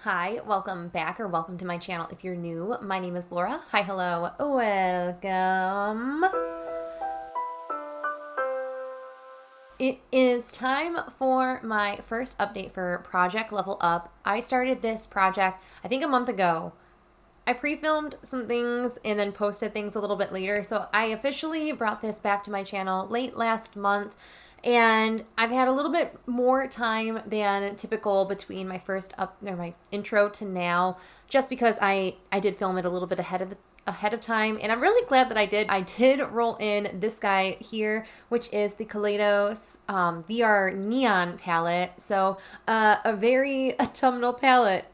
Hi, welcome back or welcome to my channel if you're new. My name is Laura. Hi, hello, welcome. It is time for my first update for Project Level Up. I started this project, I think a month ago. I pre-filmed some things and then posted things a little bit later. So I officially brought this back to my channel late last month. And I've had a little bit more time than typical between my my intro to now, just because I did film it a little bit ahead of time, and I'm really glad that I did. I did roll in this guy here, which is the Kaleidos VR Neon palette. So a very autumnal palette.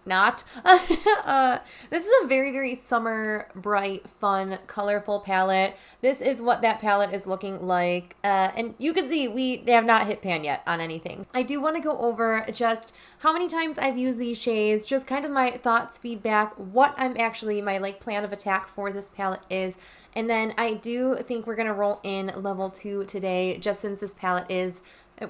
Not. This is a very, very summer, bright, fun, colorful palette. This is what that palette is looking like. And you can see we have not hit pan yet on anything. I do want to go over just how many times I've used these shades, just kind of my thoughts, feedback, what my plan of attack for this palette is. And then I do think we're going to roll in level 2 today, just since this palette is...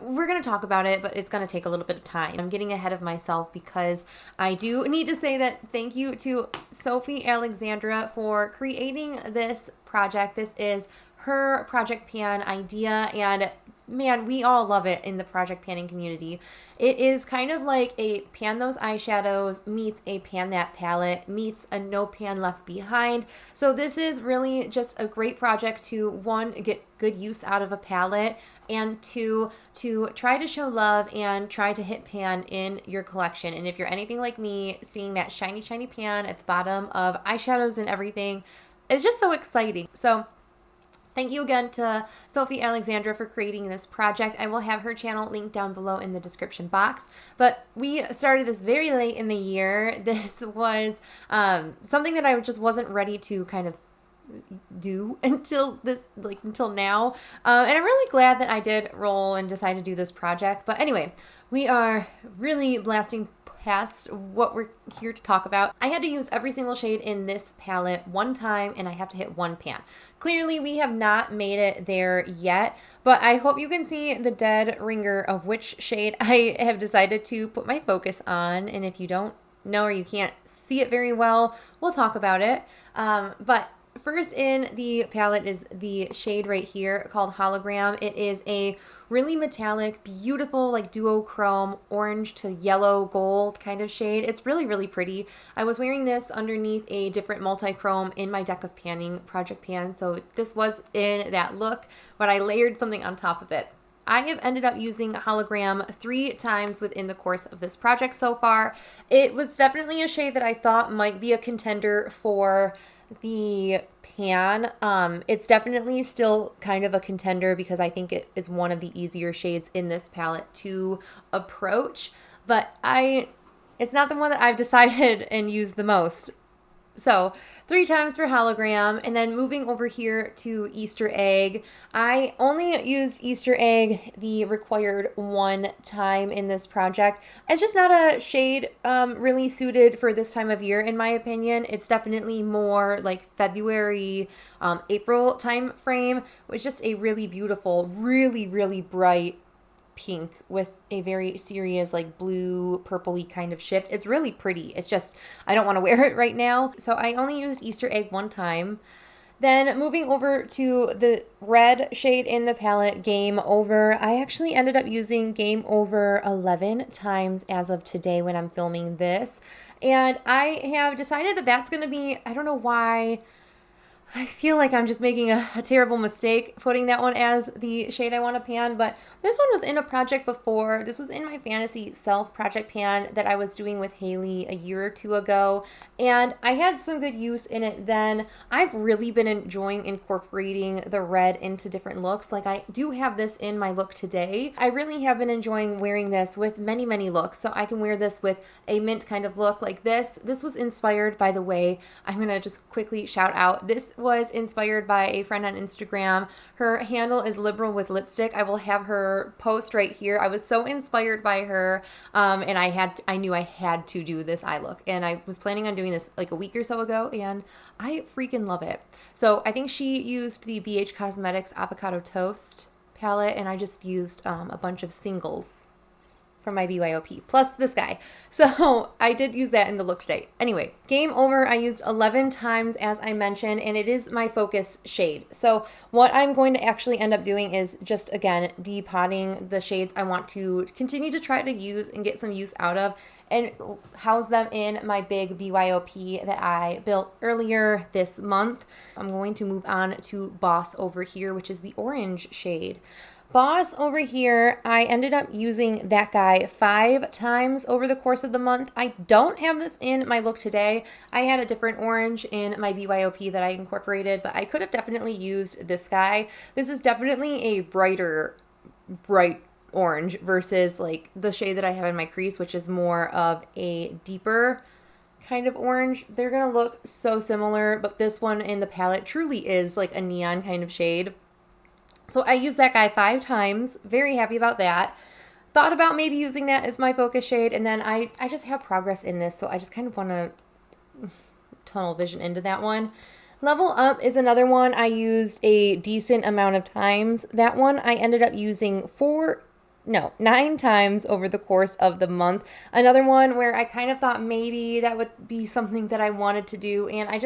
We're going to talk about it, but it's going to take a little bit of time. I'm getting ahead of myself because I do need to say that thank you to 𝙍𝙬𝙘𝙚 for creating this project. This is her project pan idea, and man, we all love it in the project panning community. It is kind of like a pan those eyeshadows meets a pan that palette meets a no pan left behind. So this is really just a great project to, one, get good use out of a palette, and two, to try to show love and try to hit pan in your collection. And if you're anything like me, seeing that shiny, shiny pan at the bottom of eyeshadows and everything is just so exciting. So thank you again to 𝙍𝙬𝙘𝙚 for creating this project. I will have her channel linked down below in the description box. But we started this very late in the year. This was something that I just wasn't ready to kind of do until now. And I'm really glad that I did roll and decide to do this project. But anyway, we are really blasting past what we're here to talk about. I had to use every single shade in this palette one time, and I have to hit one pan. Clearly, we have not made it there yet, but I hope you can see the dead ringer of which shade I have decided to put my focus on. And if you don't know or you can't see it very well, we'll talk about it. But first in the palette is the shade right here called Hologram. It is a really metallic, beautiful, like duochrome, orange to yellow gold kind of shade. It's really, really pretty. I was wearing this underneath a different multi-chrome in my deck of panning project pan, so this was in that look, but I layered something on top of it. I have ended up using Hologram 3 times within the course of this project so far. It was definitely a shade that I thought might be a contender for the pan. It's definitely still kind of a contender because I think it is one of the easier shades in this palette to approach, but it's not the one that I've decided and used the most. So 3 times for Hologram, and then moving over here to Easter Egg. I only used Easter Egg the required 1 time in this project. It's just not a shade really suited for this time of year, in my opinion. It's definitely more like February, April time frame. It's just a really beautiful, really, really bright pink with a very serious like blue purpley kind of shift. It's really pretty. It's just I don't want to wear it right now, so I only used Easter Egg 1 time. Then moving over to the red shade in the palette, Game Over. I actually ended up using Game Over 11 times as of today when I'm filming this, and I have decided that that's going to be, I don't know why, I feel like I'm just making a terrible mistake putting that one as the shade I want to pan, but this one was in a project before. This was in my Fantasy Self project pan that I was doing with Haley a year or 2 ago, and I had some good use in it then. I've really been enjoying incorporating the red into different looks. Like I do have this in my look today. I really have been enjoying wearing this with many, many looks. So I can wear this with a mint kind of look like this. This was inspired, by the way, I'm going to just quickly shout out, this was inspired by a friend on Instagram. Her handle is Liberal with Lipstick. I will have her post right here. I was so inspired by her, and I knew I had to do this eye look, and I was planning on doing this like a week or so ago, and I freaking love it. So I think she used the BH Cosmetics Avocado Toast palette, and I just used a bunch of singles. from my BYOP, plus this guy. So I did use that in the look today. Anyway, Game Over I used 11 times as I mentioned, and it is my focus shade. So what I'm going to actually end up doing is just, again, depotting the shades I want to continue to try to use and get some use out of, and house them in my big BYOP that I built earlier this month. I'm going to move on to Boss over here, which is the orange shade. Boss over here, I ended up using that guy 5 times over the course of the month. I don't have this in my look today. I had a different orange in my BYOP that I incorporated, but I could have definitely used this guy. This is definitely a bright orange versus like the shade that I have in my crease, which is more of a deeper kind of orange. They're gonna look so similar, but this one in the palette truly is like a neon kind of shade. So I used that guy 5 times. Very happy about that. Thought about maybe using that as my focus shade, and then I just have progress in this, so I just kind of want to tunnel vision into that one. Level Up is another one I used a decent amount of times. That one I ended up using 9 times over the course of the month. Another one where I kind of thought maybe that would be something that I wanted to do, and I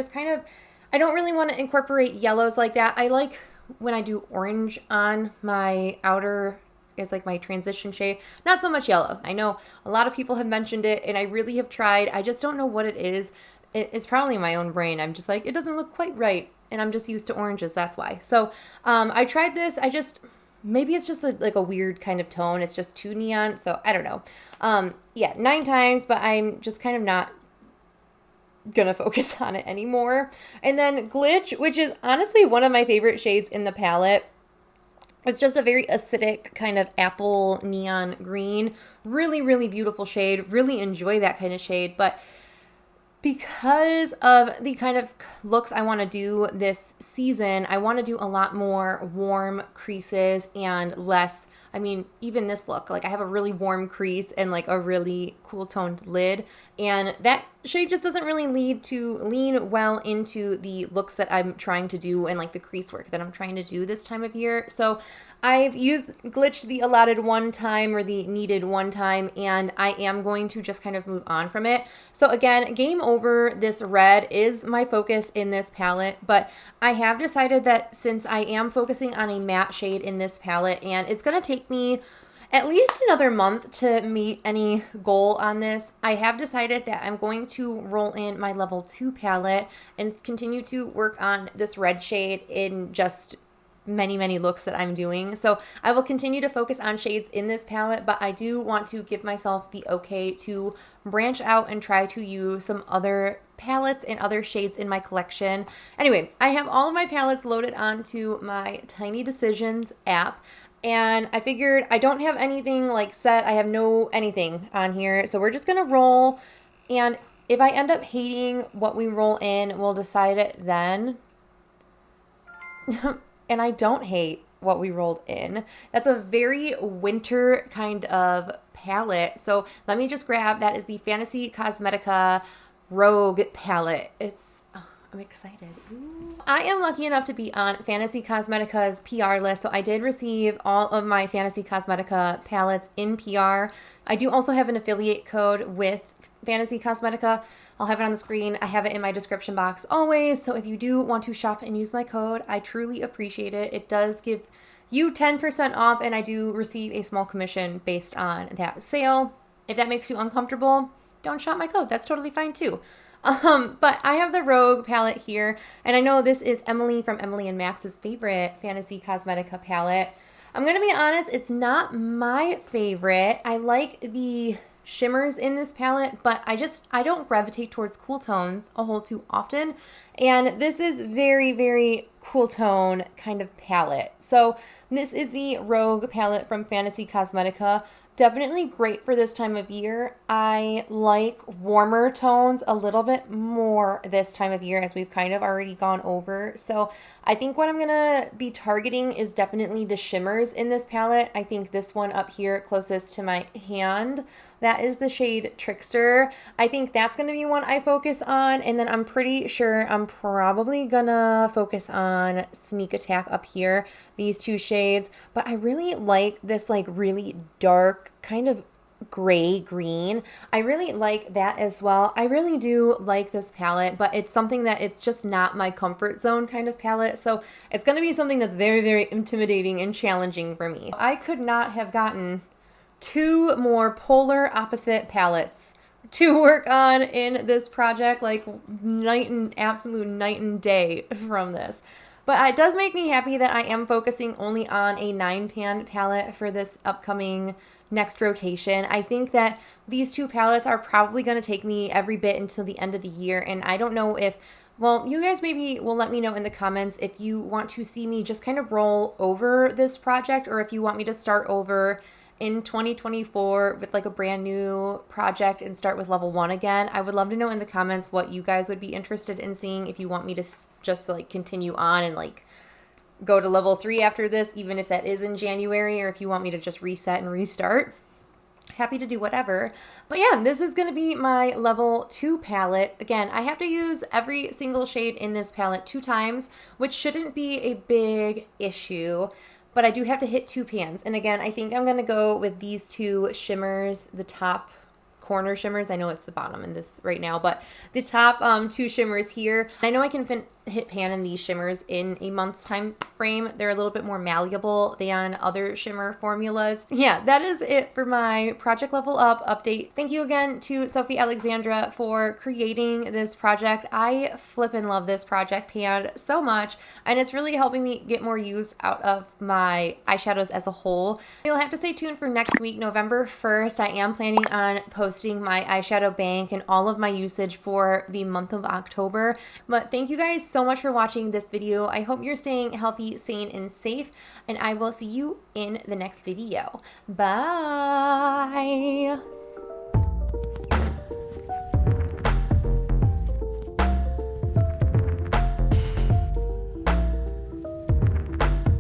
don't really want to incorporate yellows like that. I like when I do orange on my outer is like my transition shade, not so much yellow. I know a lot of people have mentioned it, and I really have tried. I just don't know what it is. It's probably my own brain. I'm just like, it doesn't look quite right, and I'm just used to oranges, that's why. So I tried this. Maybe it's just like a weird kind of tone. It's just too neon, so I don't know. Yeah, 9 times, but I'm just kind of not gonna focus on it anymore. And then Glitch, which is honestly one of my favorite shades in the palette. It's just a very acidic kind of apple neon green. Really, really beautiful shade. Really enjoy that kind of shade. But because of the kind of looks I want to do this season, I want to do a lot more warm creases and less, even this look, like I have a really warm crease and like a really cool toned lid, and that shade just doesn't really lean well into the looks that I'm trying to do and like the crease work that I'm trying to do this time of year. So I've used Glitch the allotted one time or the needed one time, and I am going to just kind of move on from it. So again, Game Over, this red is my focus in this palette, but I have decided that since I am focusing on a matte shade in this palette, and it's going to take me at least another month to meet any goal on this, I have decided that I'm going to roll in my level 2 palette and continue to work on this red shade in just many looks that I'm doing. So I will continue to focus on shades in this palette, but I do want to give myself the okay to branch out and try to use some other palettes and other shades in my collection. Anyway, I have all of my palettes loaded onto my Tiny Decisions app, and I figured I don't have anything like set. I have no anything on here, so we're just gonna roll, and if I end up hating what we roll in, we'll decide it then. And I don't hate what we rolled in. That's a very winter kind of palette. So let me just grab, that is the Fantasy Cosmetica Rogue palette. I'm excited. Ooh. I am lucky enough to be on Fantasy Cosmetica's PR list, so I did receive all of my Fantasy Cosmetica palettes in PR. I do also have an affiliate code with Fantasy Cosmetica. I'll have it on the screen. I have it in my description box always. So if you do want to shop and use my code, I truly appreciate it. It does give you 10% off, and I do receive a small commission based on that sale. If that makes you uncomfortable, don't shop my code. That's totally fine too. But I have the Rogue palette here, and I know this is Emily from Emily and Max's favorite Fantasy Cosmetica palette. I'm going to be honest, it's not my favorite. I like the shimmers in this palette, but I don't gravitate towards cool tones a whole too often, and this is very cool tone kind of palette. So this is the Rogue palette from Fantasy Cosmetica. Definitely great for this time of year. I like warmer tones a little bit more this time of year, as we've kind of already gone over. So I think what I'm gonna be targeting is definitely the shimmers in this palette. I think this one up here closest to my hand, that is the shade Trickster. I think that's going to be one I focus on, and then I'm pretty sure I'm probably gonna focus on Sneak Attack up here, these two shades. But I really like this like really dark kind of gray green. I really like that as well. I really do like this palette, but it's something that it's just not my comfort zone kind of palette. So it's going to be something that's very, very intimidating and challenging for me. I could not have gotten two more polar opposite palettes to work on in this project, like absolute night and day from this. But it does make me happy that I am focusing only on a 9-pan palette for this upcoming next rotation. I think that these two palettes are probably going to take me every bit until the end of the year, and I don't know if, well, you guys maybe will let me know in the comments if you want to see me just kind of roll over this project, or if you want me to start over in 2024 with like a brand new project and start with level 1 again. I would love to know in the comments what you guys would be interested in seeing, if you want me to just like continue on and like go to level 3 after this, even if that is in January, or if you want me to just reset and restart. Happy to do whatever. But yeah, this is going to be my level 2 palette. Again, I have to use every single shade in this palette 2 times, which shouldn't be a big issue. But I do have to hit 2 pans. And again, I think I'm going to go with these 2 shimmers, the top corner shimmers. I know it's the bottom in this right now, but the top 2 shimmers here. I know I can hit pan in these shimmers in a month's time frame. They're a little bit more malleable than other shimmer formulas. Yeah, that is it for my Project Level Up update. Thank you again to Sophie Alexandra for creating this project. I flippin' love this project pan so much, and it's really helping me get more use out of my eyeshadows as a whole. You'll have to stay tuned for next week, November 1st. I am planning on posting my eyeshadow bank and all of my usage for the month of October. But thank you guys so much for watching this video. I hope you're staying healthy, sane, and safe, and I will see you in the next video. Bye!